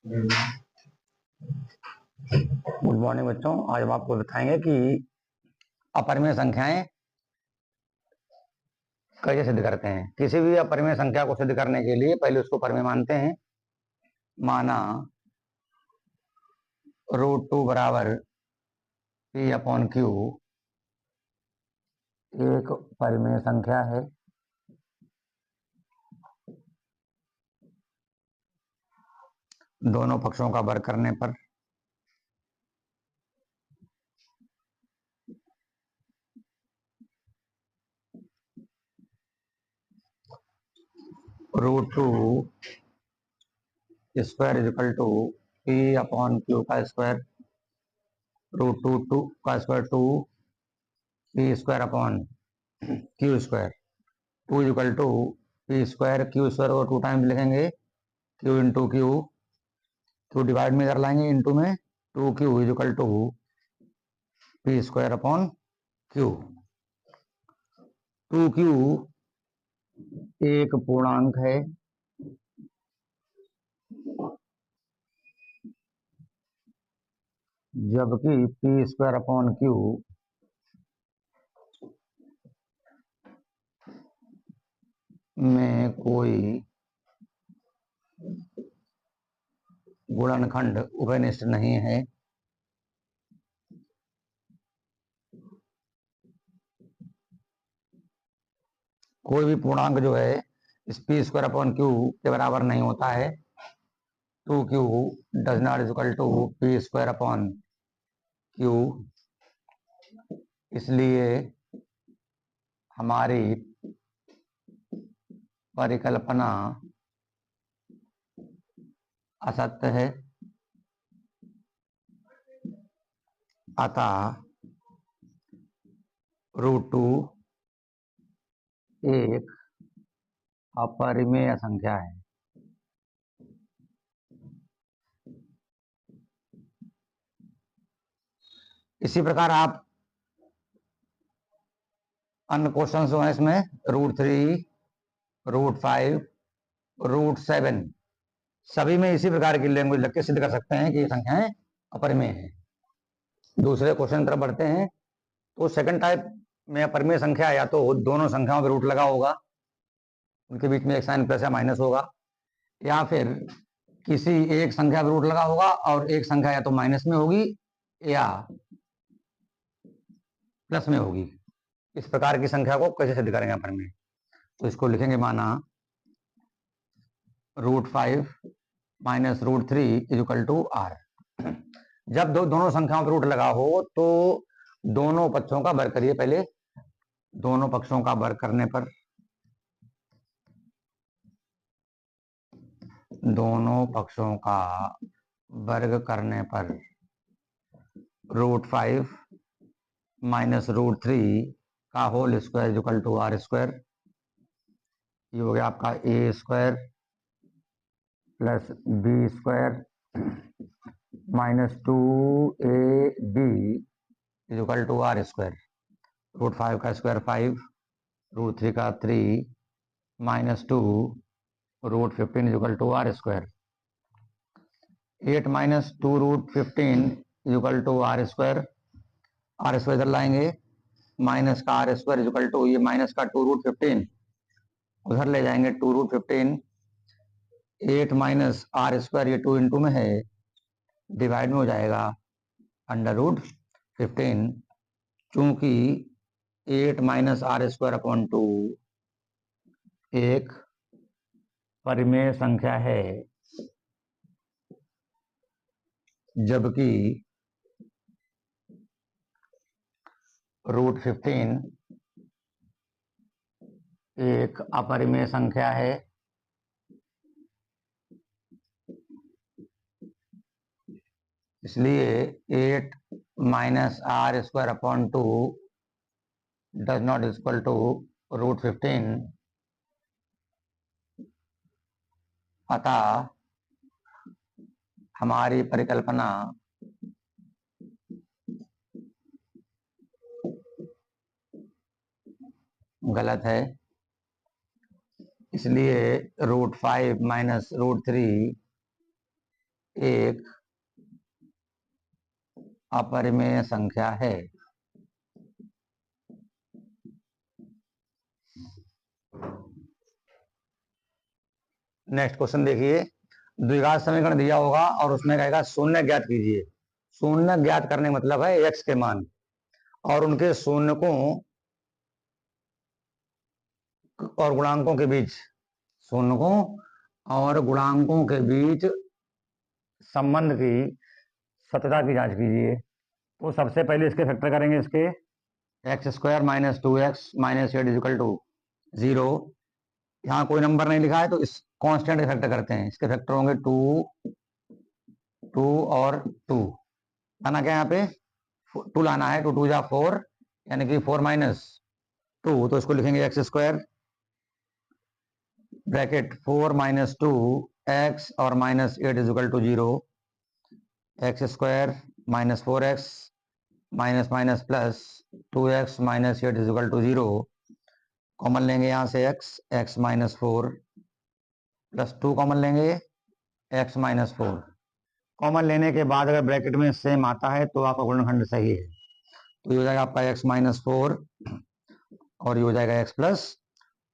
Good morning बच्चों। आज हम आपको बताएंगे कि अपरिमेय संख्याएं कैसे सिद्ध करते हैं। किसी भी अपरिमेय संख्या को सिद्ध करने के लिए पहले उसको परिमेय मानते हैं। माना √2 बराबर P अपॉन Q एक परिमेय संख्या है। दोनों पक्षों का वर्ग करने पर √2 square is equal to P upon Q का स्क्वायर, √2 का square 2 P square upon Q square, 2 is equal to P square Q square को 2 टाइम्स लिखेंगे, Q इंटू Q डिवाइड में कर लाएंगे इंटू में 2Q is equal to P square upon Q। 2Q एक पूर्णांक है, जबकि P स्क्वायर अपॉन Q में कोई गुणनखंड उभयनिष्ठ नहीं है। कोई भी पूर्णांक जो है इस P स्क्वायर अपॉन Q के बराबर नहीं होता है। 2Q does not equal to P square upon Q। इसलिए हमारी परिकल्पना असत्य है। अतः √2 एक अपरिमेय संख्या है। इसी प्रकार आप अन्य क्वेश्चन जो है इसमें √3, √5, √7 सभी में इसी प्रकार की लैंग्वेज लग के सिद्ध कर सकते हैं कि ये संख्याएं अपरिमेय है। दूसरे क्वेश्चन तरफ बढ़ते हैं तो सेकंड टाइप में अपरिमेय संख्या या तो दोनों संख्याओं पर रूट लगा होगा, उनके बीच में एक साइन प्लस या माइनस होगा, या फिर किसी एक संख्या पर रूट लगा होगा और एक संख्या या तो माइनस में होगी या प्लस में होगी। इस प्रकार की संख्या को कैसे सिद्ध करेंगे अपरिमेय? तो इसको लिखेंगे, माना √5 minus √3 is equal to R। जब दोनों संख्याओं पर रूट लगा हो तो दोनों पक्षों का वर्ग करिए। पहले दोनों पक्षों का वर्ग करने पर √5 माइनस √3 का whole square is equal to R square. ये हो गया आपका A square plus B square minus 2AB is equal to R square. √5 का स्क्वायर 5, √3 का 3 minus 2 √15 is equal to R square. 8 minus 2 √15 is equal to R square. R square इधर लाएंगे, minus का R square is equal to ये minus का 2 √15 उधर ले जाएंगे 2 √15। 8 माइनस R स्क्वायर ये 2 इंटू में है, डिवाइड में हो जाएगा √15। चूंकि 8 माइनस R स्क्वायर अपॉन 2 एक परिमेय संख्या है, जबकि √15 एक अपरिमेय संख्या है। इसलिए 8 minus R square upon 2 does not equal to √15। अतः हमारी परिकल्पना गलत है। इसलिए √5 माइनस √3 एक अपरिमेय संख्या है। नेक्स्ट क्वेश्चन देखिए, द्विघात समीकरण दिया होगा और उसमें कहेगा शून्य ज्ञात कीजिए। शून्य ज्ञात करने का मतलब है x के मान और उनके शून्यकों और गुणांकों के बीच, शून्यकों और गुणांकों के बीच संबंध की सत्यता की जांच कीजिए। तो सबसे पहले इसके फैक्टर करेंगे, इसके x square minus 2x minus 8 is equal to 0। यहाँ कोई नंबर नहीं लिखा है तो इस कांस्टेंट के फैक्टर करते हैं। इसके फैक्टर होंगे 2 और 2। लाना क्या यहाँ पे 2 लाना है, 2 2 जा 4 यानी कि 4 माइनस 2, तो इसको लिखेंगे x square bracket 4 minus 2 x और minus 8 is equal to 0। X square minus 4x minus minus plus 2x minus 8 is equal to 0। Common लेंगे यहाँ से x माइनस 4 प्लस 2 कॉमन लेंगे x माइनस 4। कॉमन लेने के बाद अगर ब्रैकेट में सेम आता है तो आपका गुणनखंड सही है। तो ये हो जाएगा आपका x माइनस 4 और ये हो जाएगा x प्लस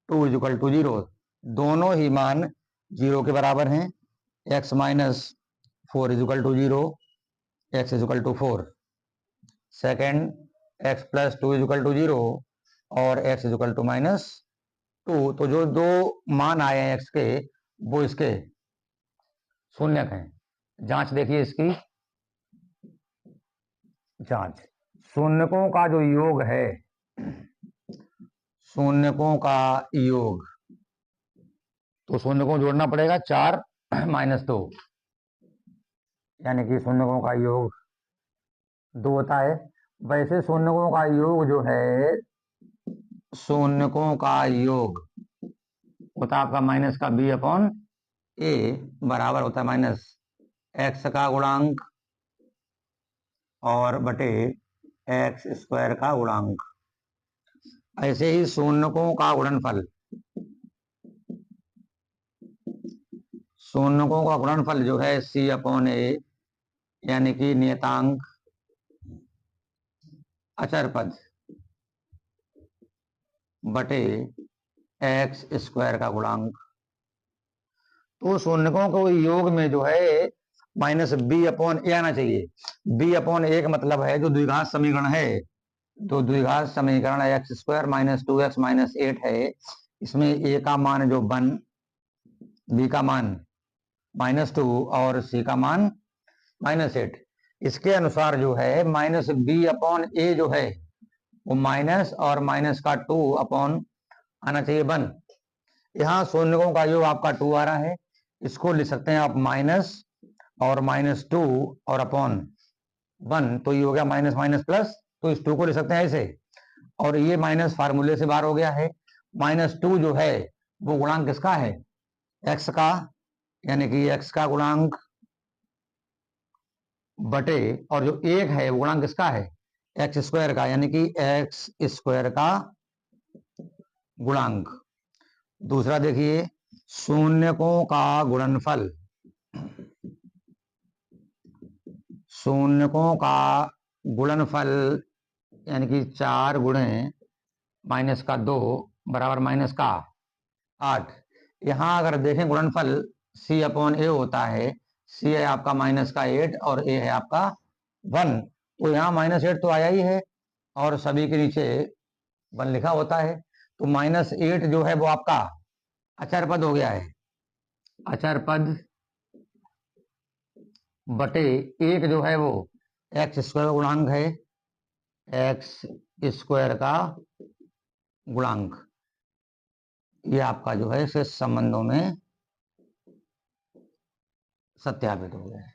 2 इजिकल टू 0। दोनों ही मान 0 के बराबर हैं। x minus 4 is equal to 0, x is equal to 4। Second x plus 2 is equal to 0 और x इजिकल टू माइनस 2। तो जो दो मान आए हैं x के वो इसके शून्यक हैं। जांच देखिए इसकी जांच। शून्यकों का जो योग है, शून्यकों का योग, तो शून्यकों जोड़ना पड़ेगा 4 माइनस 2 यानी कि शून्यकों का योग 2 होता है। वैसे शून्यकों का योग जो है, शून्यकों का योग होता है आपका माइनस का b अपॉन a बराबर होता है माइनस x का गुणांक और बटे एक्स स्क्वायर का गुणांक। ऐसे ही शून्यकों का गुणनफल, शून्यकों का गुणनफल जो है c अपॉन a यानी कि नियतांक अचर पद बटे एक्स स्क्वायर का गुणांक। तो शून्यकों को योग में जो है माइनस b अपॉन ए आना चाहिए। b अपॉन ए का मतलब है जो द्विघात समीकरण है, तो द्विघात समीकरण x square minus 2x minus 8 है। इसमें a का मान जो 1, b का मान माइनस 2 और c का मान माइनस 8। इसके अनुसार जो है माइनस b अपॉन ए जो है वो माइनस और माइनस का 2 अपॉन आना चाहिए 1। यहाँ शून्यकों का योग आपका 2 आ रहा है, इसको लिख सकते हैं आप माइनस और माइनस 2 और अपॉन 1, तो ये हो गया माइनस माइनस प्लस, तो इस 2 को लिख सकते हैं ऐसे। और ये माइनस फार्मूले से बाहर हो गया है। माइनस 2 जो है वो गुणांक किसका है, x का, यानी कि x का गुणांक बटे, और जो 1 है वो गुणांक किसका है, एक्स स्क्वायर का, यानी कि एक्स स्क्वायर का गुणांक। दूसरा देखिए, शून्यकों का गुणनफल, शून्यकों का गुणनफल यानी कि 4 गुणे माइनस का 2 बराबर माइनस का 8। यहां अगर देखें गुणनफल c अपॉन ए होता है, c है आपका माइनस का 8 और a है आपका 1, तो यहाँ माइनस 8 तो आया ही है और सभी के नीचे 1 लिखा होता है। तो माइनस 8 जो है वो आपका अचर पद हो गया है, अचर पद बटे 1 जो है वो एक्स स्क्वायर गुणांक है, एक्स स्क्वायर का गुणांक। ये आपका जो है इसे संबंधों में सत्यापित हो गया है।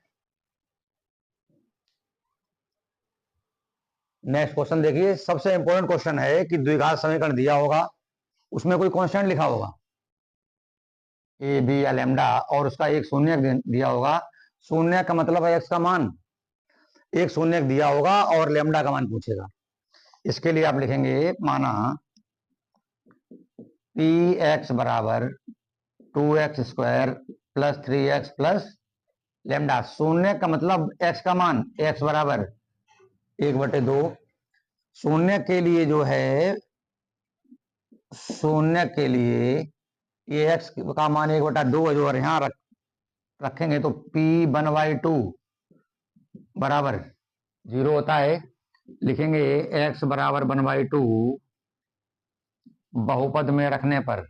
नेक्स्ट क्वेश्चन देखिए, सबसे इंपॉर्टेंट क्वेश्चन है कि द्विघात समीकरण दिया होगा, उसमें कोई कांस्टेंट लिखा होगा ए बी या लैम्डा और उसका एक शून्यक दिया होगा। शून्य का मतलब है एक्स का मान, एक शून्यक दिया होगा और लैम्डा का मान पूछेगा। इसके लिए आप लिखेंगे माना पी एक्स बराबर 2x square plus 3x plus lambda. शून्य का मतलब x का मान, x बराबर 1/2। शून्य के लिए जो है, शून्य के लिए ये x का मान 1/2 है, जो यहाँ रखेंगे तो p1/2 बराबर 0 होता है। लिखेंगे x बराबर 1/2 बहुपद में रखने पर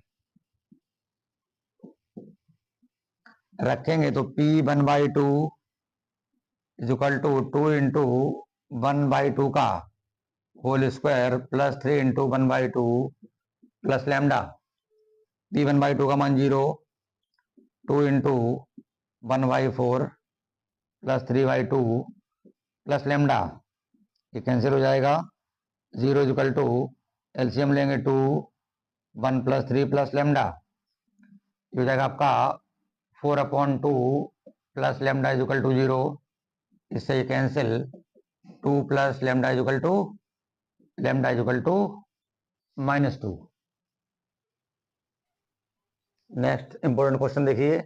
रखेंगे तो p1/2 इक्वल टू 2 इंटू 1/2 का whole square plus 3 into 1/2 plus lambda. p1/2 का मान 0, 2 इंटू 1/4 प्लस 3/2 प्लस लैम्डा, ये कैंसिल हो जाएगा। 0 इक्वल टू एलसीएम लेंगे 2, 1 प्लस 3 प्लस लैम्डा, ये हो जाएगा आपका 4/2 प्लस लैम्डा इक्वल टू 0। इससे ये cancel, 2 plus lambda equal to -2। Next important question देखिए,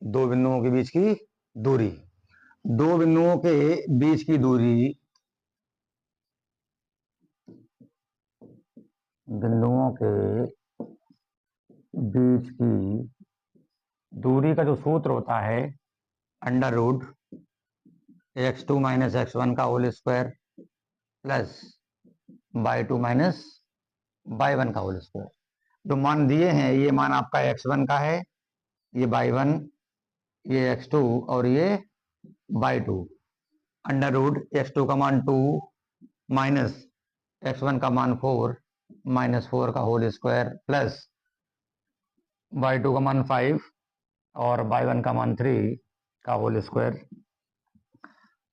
दो बिंदुओं के बीच की दूरी। दो बिंदुओं के बीच की दूरी, बिंदुओं के बीच की दूरी का जो सूत्र होता है, under root x2 minus x1 का whole square plus y2 minus y1 का होल स्क्वायर। जो मान दिए हैं, ये मान आपका x1 का है, ये y1, ये x2 और ये y2। अंडर रूट x2 का मान 2 माइनस x1 का मान 4 माइनस 4 का होल स्क्वायर प्लस y2 का मान 5 और y1 का मान 3 का whole square.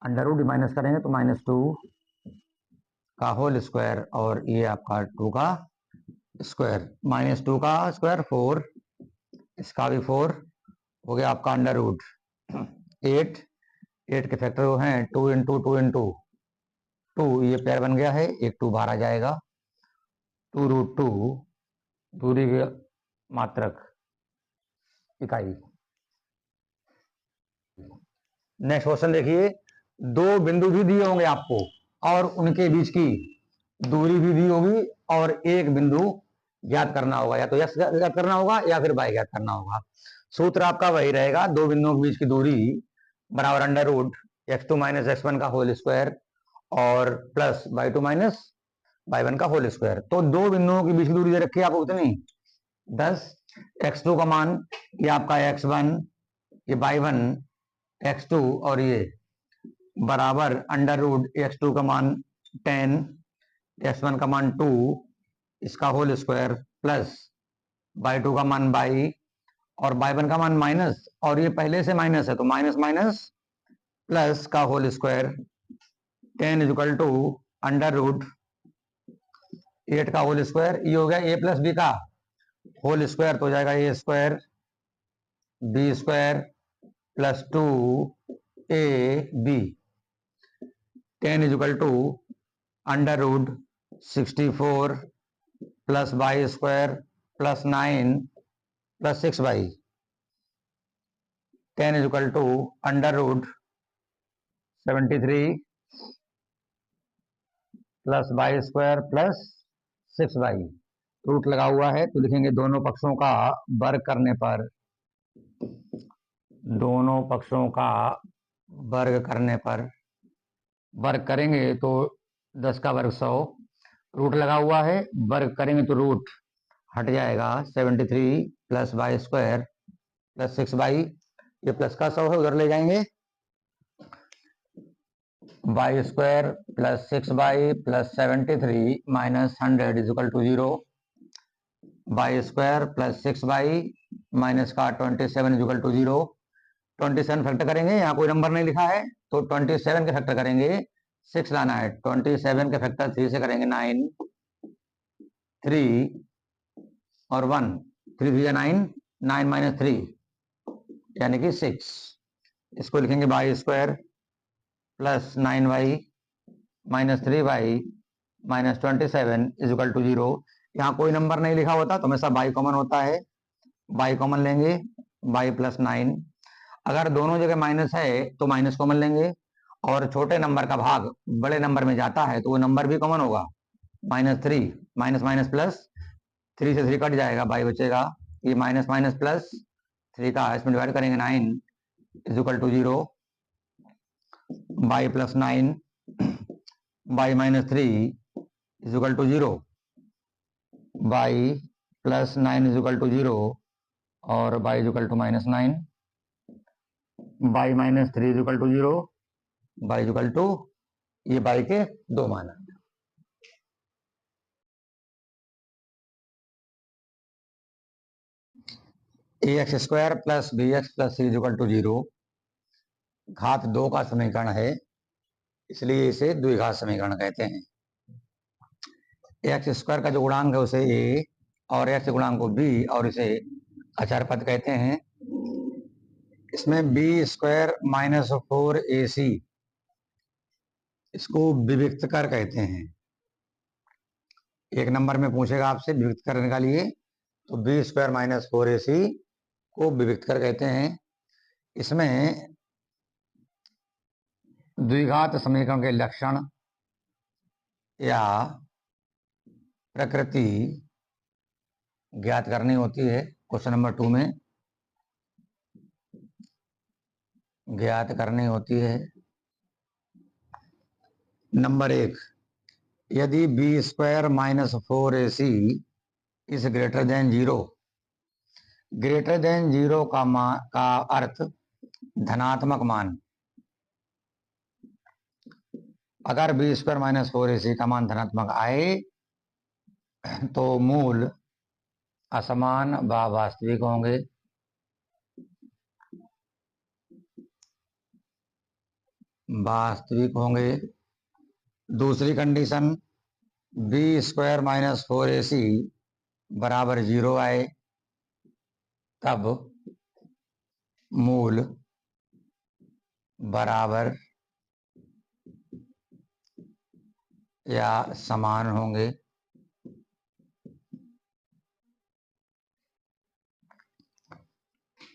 Under root minus करेंगे तो -2 का होल स्क्वायर और ये आपका 2 का स्क्वायर, -2 का स्क्वायर 4, इसका भी 4 हो गया आपका अंडर रूट 8। 8 के फैक्टर जो हैं 2 इंटू 2 इंटू 2, ये पेयर बन गया है, एक 2 बाहर आ जाएगा। 2√2 दूरी के मात्रक इकाई। नेक्स्ट क्वेश्चन देखिए, दो बिंदु भी दिए होंगे आपको और उनके बीच की दूरी भी दी होगी और एक बिंदु ज्ञात करना होगा, या तो x ज्ञात करना होगा या फिर y ज्ञात करना होगा। सूत्र आपका वही रहेगा, दो बिंदुओं के बीच की दूरी बराबर under root x2 minus x1 का होल स्क्वायर और प्लस y2 माइनस y1 का होल स्क्वायर। तो दो बिंदुओं के बीच की दूरी दे रखी है आपको कितनी, 10। x2 का मान ये आपका x1, ये y1 x2 और ये बराबर अंडर रूट x2 का मान 10, x1 का मान 2, इसका होल स्क्वायर प्लस y2 का मान y और y1 का मान माइनस, और ये पहले से माइनस है तो माइनस माइनस प्लस का whole square 10 equal to under root 8 का होल स्क्वायर। ये हो गया a प्लस बी का होल स्क्वायर, तो हो जाएगा a square B square plus 2ab। 10 equal to under root 64 plus y square plus 9 plus 6y। 10 equal to under root 73 plus y square plus 6y। Root लगा हुआ है तो लिखेंगे दोनों पक्षों का वर्ग करने पर, दोनों पक्षों का वर्ग करने पर, वर्ग करेंगे तो 10 का वर्ग 100, रूट लगा हुआ है, वर्ग करेंगे तो रूट हट जाएगा, 73 plus y square plus 6y, ये प्लस का 100 है उधर ले जाएंगे, y square plus 6y plus 73 minus 100 is equal to 0। y square plus 6y minus का 27 इज इक्वल टू 0। 27 फैक्टर करेंगे, यहाँ कोई नंबर नहीं लिखा है तो 27 के फैक्टर करेंगे, 6 लाना है, 27 के फैक्टर 3 से करेंगे 9, 3 और 1, 3 3 9, 9 माइनस 3 यानी कि 6। इसको लिखेंगे y square plus 9y minus 3y minus 27 is equal to 0। यहाँ कोई नंबर नहीं लिखा होता तो हमेशा y कॉमन होता है, y कॉमन लेंगे, y प्लस 9। अगर दोनों जगह माइनस है तो माइनस कॉमन लेंगे, और छोटे नंबर का भाग बड़े नंबर में जाता है तो वो नंबर भी कॉमन होगा। -3, माइनस माइनस प्लस, 3 से 3 कट जाएगा, बाई बचेगा। ये माइनस माइनस प्लस 3 का इसमें डिवाइड करेंगे 9 is equal to 0, y plus 9 y -3 is equal to 0, y plus 9 is equal to 0, और y is equal to -9, y -3 is equal to 0, y is equal to, ये y के दो मान है। ax² plus bx plus c is equal to 0 घात 2 का समीकरण है, इसलिए इसे द्विघात समीकरण कहते हैं। x² का जो गुणांक है उसे a, और x गुणांक को b, और इसे अचर पद कहते हैं। इसमें b² माइनस 4ac, इसको विविक्त कर कहते हैं। एक नंबर में पूछेगा आपसे विविक्त करने का लिए, तो b² माइनस 4ac को विविक्त कर कहते हैं। इसमें द्विघात समीकरण के लक्षण या प्रकृति ज्ञात करनी होती है। क्वेश्चन नंबर 2 में ज्ञात करनी होती है। नंबर 1, यदि b² minus 4ac is greater than 0, greater than 0 का अर्थ धनात्मक मान। अगर b² माइनस 4ac का मान धनात्मक आए तो मूल असमान व वास्तविक होंगे। वास्तविक होंगे। दूसरी कंडीशन, b² माइनस 4ac बराबर 0 आए, तब मूल बराबर या समान होंगे।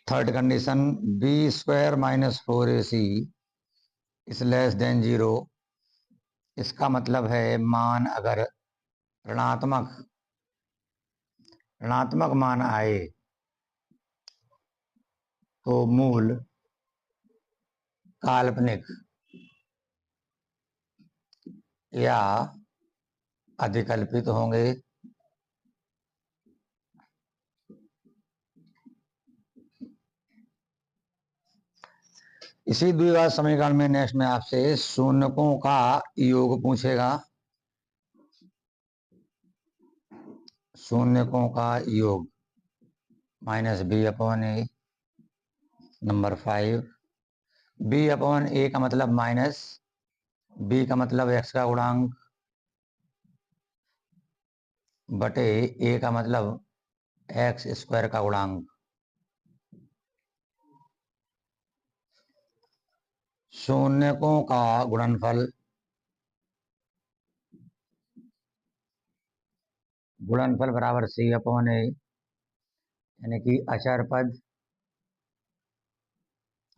Third condition, b² minus 4ac is less than 0, इसका मतलब है मान अगर ऋणात्मक मान आए तो मूल काल्पनिक या अधिकल्पित होंगे। इसी द्विघात समीकरण में नेक्स्ट में आपसे शून्यकों का योग पूछेगा। शून्यकों का योग -b/a। नंबर 5, b/a का मतलब माइनस, b का मतलब x का गुणांक, बटे a का मतलब x² का गुणांक। शून्यकों का गुणनफल, गुणनफल बराबर c/a, यानी कि अचर पद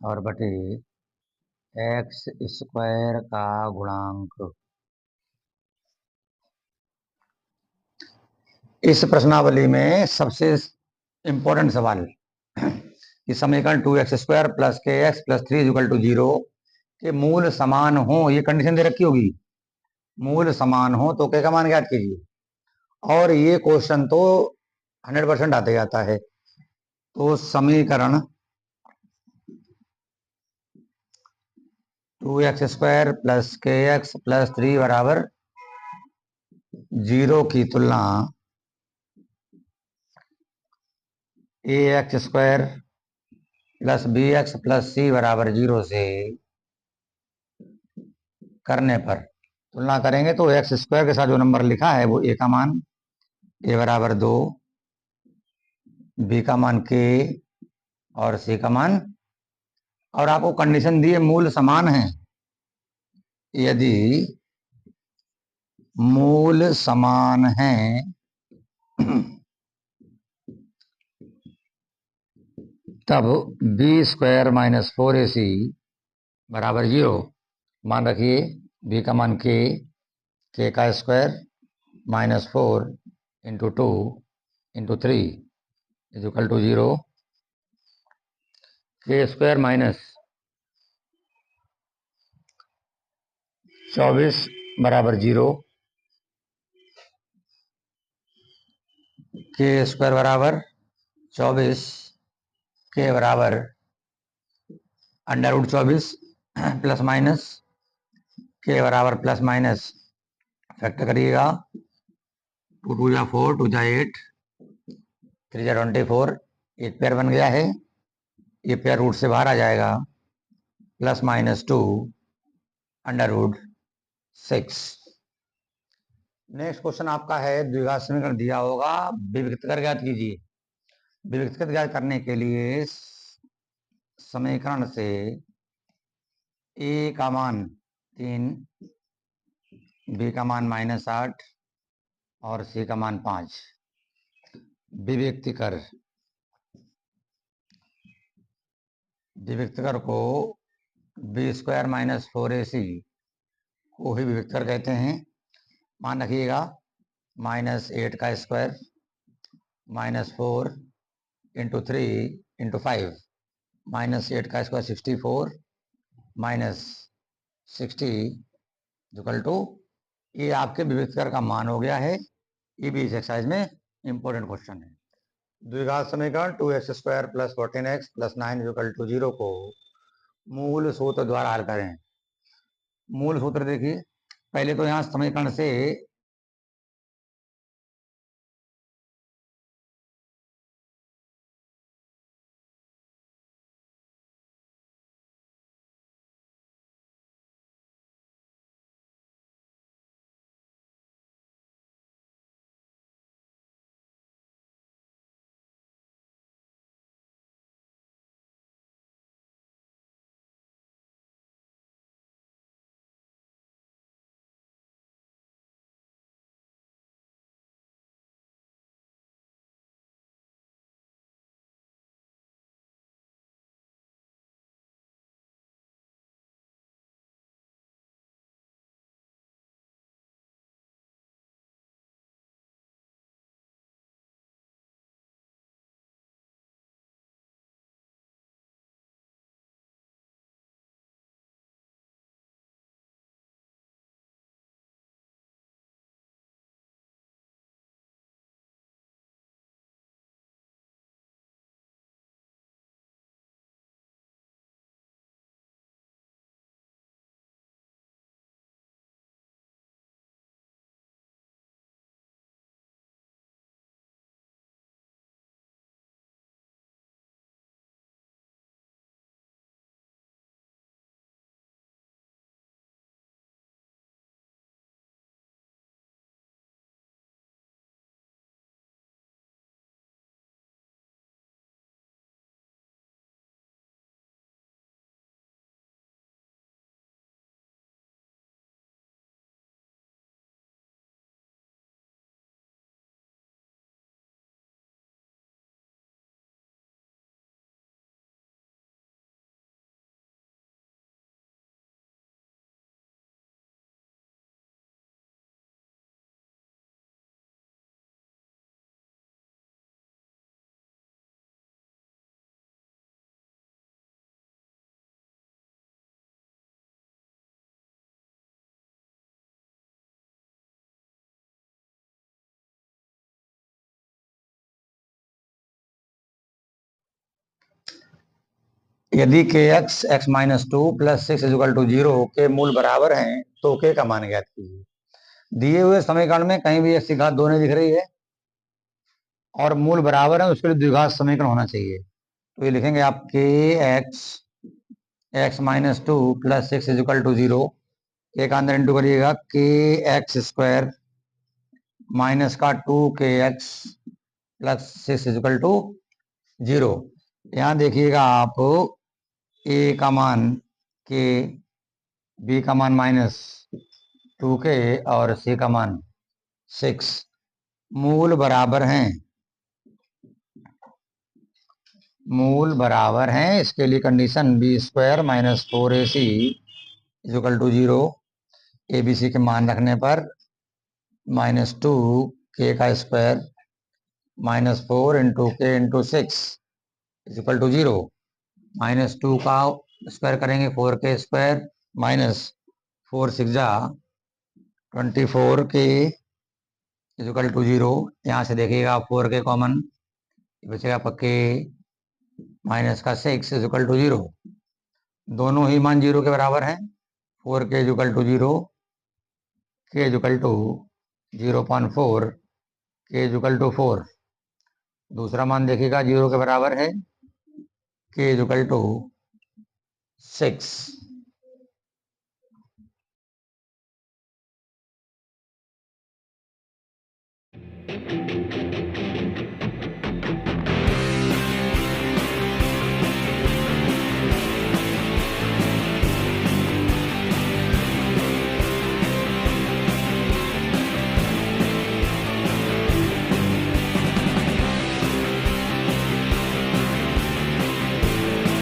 और बटे x² का गुणांक। इस प्रश्नावली में सबसे इंपॉर्टेंट सवाल कि समीकरण 2x² plus kx plus 3 is equal to 0 के मूल समान हो, ये कंडीशन दे रखी होगी। मूल समान हो तो k का मान ज्ञात कीजिए, और ये क्वेश्चन तो 100% आते जाता है। तो समीकरण 2x² प्लस kx प्लस 3 बराबर 0 की तुलना ax² plus bx plus c बराबर 0 से करने पर तुलना करेंगे तो x² के साथ जो नंबर लिखा है वो a का मान a बराबर 2, b का मान k और c का मान, और आपको कंडीशन दी है मूल समान है। यदि मूल समान है तब बी स्क्वायर माइनस 4ac बराबर 0। मान रखिए बी का मान के का square minus 4 into 2 into 3 is equal to 0। K square minus 24 बराबर 0। के स्क्वायर बराबर 24 के बराबर अंडर रूट 24 प्लस माइनस के बराबर प्लस माइनस फैक्टर करिएगा। 2 2 जा 4 2 जा 8 3 जा 24 एक पेयर बन गया है। ये पेयर रूट से बाहर आ जाएगा। Plus minus 2 under root 6। Next question आपका है द्विघात समीकरण दिया होगा, विविक्त कर ज्ञात कीजिए। विविक्त कर ज्ञात करने के लिए समीकरण से ए का मान 3, बी का मान -8 और सी का मान 5 विविक्त कर को बी स्क्वायर माइनस 4ac को ही विविक्त कर कहते हैं। मान रखिएगा -8 का स्क्वायर -4 इंटू 3 इंटू 5 -8 का स्क्वायर 64 -60 इक्वल टू, ये आपके विविधकर का मान हो गया है। ये भी इस एक्सरसाइज में इंपॉर्टेंट क्वेश्चन है। द्विघात समीकरण 2x² plus 14x plus 9 equal to 0 को मूल सूत्र द्वारा हल करें। मूल सूत्र देखिए, पहले तो यहाँ समीकरण से यदि k x x minus 2 plus 6 equal to 0 के मूल बराबर हैं तो के का मान ज्ञात कीजिए। दिए हुए समीकरण में कहीं भी एक्स की घात 2 नहीं दिख रही है और मूल बराबर है, उसके लिए द्विघात समीकरण होना चाहिए। तो ये लिखेंगे आप k x x minus 2 plus 6 equal to 0। K का अंदर इंटू करिएगा के एक्स स्क्वायर माइनस का 2kx प्लस 6 इक्वल टू 0। यहाँ देखिएगा आप ए का मान के, बी का मान -2k और सी का मान 6 मूल बराबर हैं। मूल बराबर हैं, इसके लिए condition B square minus 4ac is equal to 0। A B C के मान रखने पर -2 k का स्क्वायर -4 into k into 6 is equal to 0। -2 का स्क्वायर करेंगे 4 k स्क्वायर माइनस 4 6 जा 24 k इजिकल टू 0। यहाँ से देखिएगा 4 k कॉमन बचेगा, पक्के माइनस का 6 इजिकल टू 0। दोनों ही मान 0 के बराबर हैं। 4 k is equal to 0, k is equal to 0.4, k is equal to 4। दूसरा मान देखिएगा 0 के बराबर है, k इजिकल टू 6।